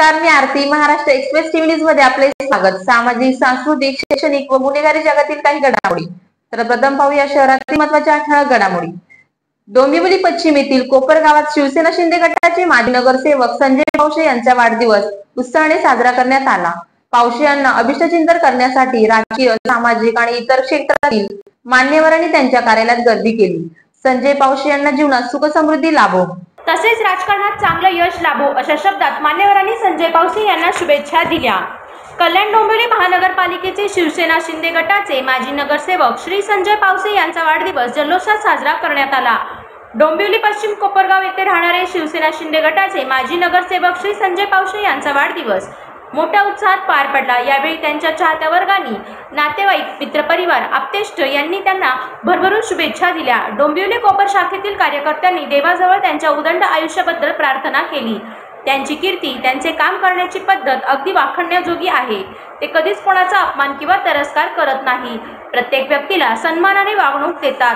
नमस्कार, मी आरती. Maharashtra express TV news मध्ये आपले स्वागत। सामाजिक, सांस्कृतिक, शैक्षणिक व गुन्हेगारी जगातील काही घडामोडी। तर प्रथम पाहूया शहरातील महत्त्वाच्या ठळक घडामोडी। डोंबिवली पश्चिम येथील कोपर गावात शिवसेना शिंदे गटाचे माजी नगरसेवक संजय पावशे यांचा वाढदिवस उत्साहाने साजरा करण्यात आला। पावशे यांना अभिष्टचिंतन करण्यासाठी राजकीय, सामाजिक आणि इतर क्षेत्रातील मान्यवरांनी त्यांच्या कार्यालयात गर्दी केली। संजय पावशे यांना जीवनात सुख समृद्धी लाभो, तसेच राजकारणात चांगलं यश लाभो अशा शब्दात मान्यवरांनी संजय पावसे यांना शुभेच्छा दिल्या। कल्याण डोंबिवली महानगरपालिकेचे शिवसेना शिंदे गटाचे माजी नगरसेवक श्री संजय पावसे यांचा वाढदिवस जल्लोषात साजरा करण्यात आला। डोंबिवली पश्चिम कोपरगाव येथे राहणारे शिवसेना शिंदे गटाचे माजी नगरसेवक श्री संजय पावसे यांचा वाढदिवस मोठ्या उत्साहात पार पडला। यावेळी त्यांच्या चाहत्या वर्गांनी, नातेवाईक, मित्रपरिवार, आप्तेष्ट यांनी त्यांना भरभरून शुभेच्छा दिल्या। डोंबिवली कोपर शाखेतील कार्यकर्त्यांनी देवाजवळ त्यांच्या उदंड आयुष्याबद्दल प्रार्थना केली। त्यांची कीर्ती, त्यांचे काम करण्याची पद्धत अगदी वाखाणण्याजोगी आहे। ते कधीच कोणाचा अपमान किंवा तिरस्कार करत नाही। प्रत्येक व्यक्तीला सन्मानाने वागणूक देतात,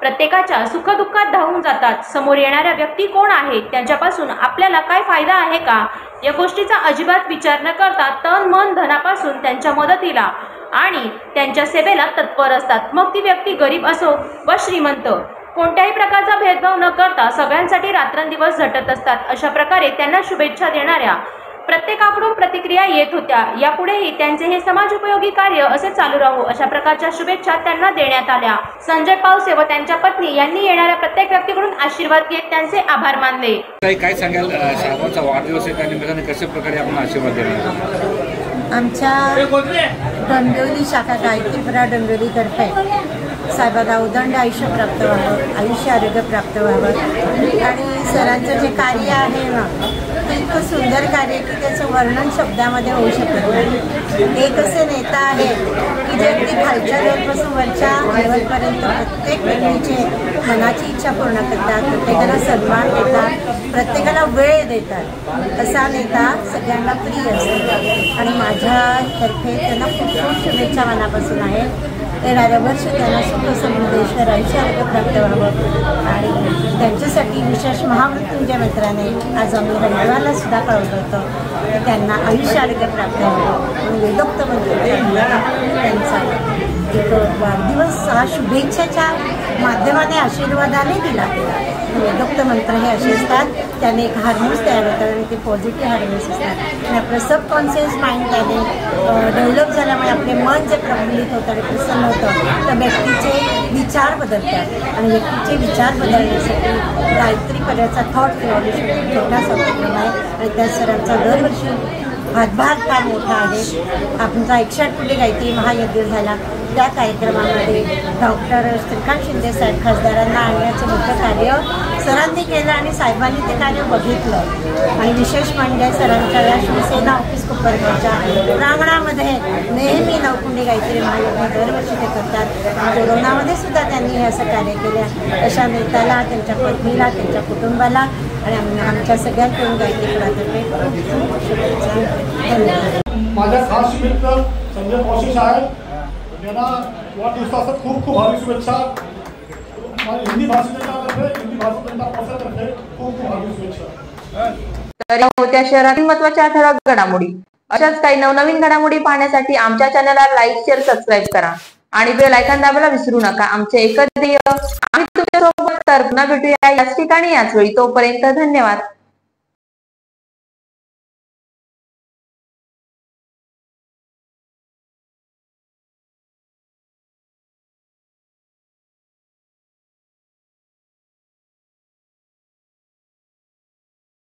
प्रत्येकाच्या सुखदुःखात धावून जातात। समोर येणाऱ्या व्यक्ती कोण आहेत, त्यांच्यापासून आपल्याला काय फायदा आहे का, या गोष्टीचा अजिबात विचार न करता तन मन धनापासून त्यांच्या मदतीला आणि त्यांच्या सेवेला तत्पर असतात। मग ती व्यक्ती गरीब असो व श्रीमंत, कोणत्याही प्रकारचा भेदभाव न करता सगळ्यांसाठी रात्रंदिवस झटत असतात। अशा प्रकारे त्यांना शुभेच्छा देणाऱ्या प्रत्येकाकडून प्रतिक्रिया येत होत्या। यापुढेही त्यांचे हे समाजोपयोगी कार्य असे चालू राहू अशा प्रकारच्या शुभेच्छा त्यांना देण्यात आल्या। संजय पावसे व त्यांच्या पत्नी यांनी येणाऱ्या प्रत्येक व्यक्तीकडून आशीर्वाद घेत त्यांचे आभार मानले। काय सांगाल, साहेबांचा वाढदिवस आहे, त्या निमित्ताने कशा प्रकारे आपण आशीर्वाद देणार? आमच्या डोंबिवली शाखा गायत्रीपुरा डोंबिवलीतर्फे साहेबांना उदंड आयुष्य प्राप्त व्हावं, आयुष्य आरोग्य प्राप्त व्हावं आणि सरांचं जे कार्य आहे ना ते इतकं सुंदर कार्य की त्याचं वर्णन शब्दामध्ये होऊ शकत नाही। एक असे नेता आहेत की जे अगदी खालच्या लेवलपासून वरच्या लेवलपर्यंत प्रत्येक व्यक्तीचे मनाची इच्छा पूर्ण करतात, प्रत्येकाला सन्मान देतात, प्रत्येकाला वेळ देतात। असा नेता सगळ्यांना प्रिय असतो आणि माझ्यातर्फे त्यांना खूप खूप शुभेच्छा मनापासून आहेत। येणाऱ्या वर्ष त्यांना सुख समृद्धेश्वर आयुष्य आरोग्य प्राप्त व्हावं आणि त्यांच्यासाठी विशेष महामृत्युंजय मंत्राने आज आम्ही रविवारला सुद्धा कळवलं होतं की त्यांना आयुष्य आरोग्य प्राप्त व्हावं। वेदोक्त मंत्र त्यांचा एक वाढदिवस हा शुभेच्छेच्या माध्यमाने आशीर्वादाने दिला गेला। वेदोक्त मंत्र हे असे असतात, त्याने एक हार्मोन्स तयार होतात आणि ते पॉझिटिव्ह हार्मोन्स असतात आणि आपलं सबकॉन्शियस माइंड त्याने डेव्हलप झाल्यामुळे आपले मन जे प्रफुल्लित होतं आणि प्रसन्न होतं तर व्यक्तीचे विचार बदलतात आणि व्यक्तीचे विचार बदलण्यासाठी गायत्री पर्याचा थॉट रिव्हॉल्युशन छोटासा उपक्रम आहे आणि त्या सरांचा दरवर्षी हातभार फार मोठा आहे। आमचा 108 फुले गायत्री महायज्ञ झाला, त्या कार्यक्रमामध्ये डॉक्टर श्रीकांत शिंदे साहेब खासदारांना आणण्याचं मोठं कार्य सरांनी केलं आणि साहेबांनी ते कार्य बघितलं आणि विशेष म्हणजे सरांच्या या शिवसेना ऑफिस कोपरगावच्या प्रांगणामध्ये नेहमी नवकुंडी गायत्री महायज्ञ दरवर्षी ते करतात। कोरोनामध्ये सुद्धा त्यांनी हे असं कार्य केलं। अशा नेत्याला, त्यांच्या पत्नीला, त्यांच्या कुटुंबाला आणि आमच्या सगळ्यांकडून गायत्रीपुरातर्फे खूप खूप शुभेच्छा। धन्यवाद। माझ्या खास मित्र संजय पावसे साहेब यांना वाढदिवसाच्या खूप खूप हार्दिक शुभेच्छा। हिंदी भाषेतर्फे खूप खूप हार्दिक शुभेच्छा। तर होत्या शहरातील महत्त्वाच्या ठळक घडामोडी। अशाच काही नवनवीन घडामोडी पाहण्यासाठी आमच्या चॅनलला लाईक, शेअर, सबस्क्राईब करा आणि बेल आयकॉन दाबायला विसरू नका। आमचे एकच ध्येय आम्ही तुमच्यासोबत तर पुन्हा भेटूया याच ठिकाणी याच वेळी। तोपर्यंत धन्यवाद।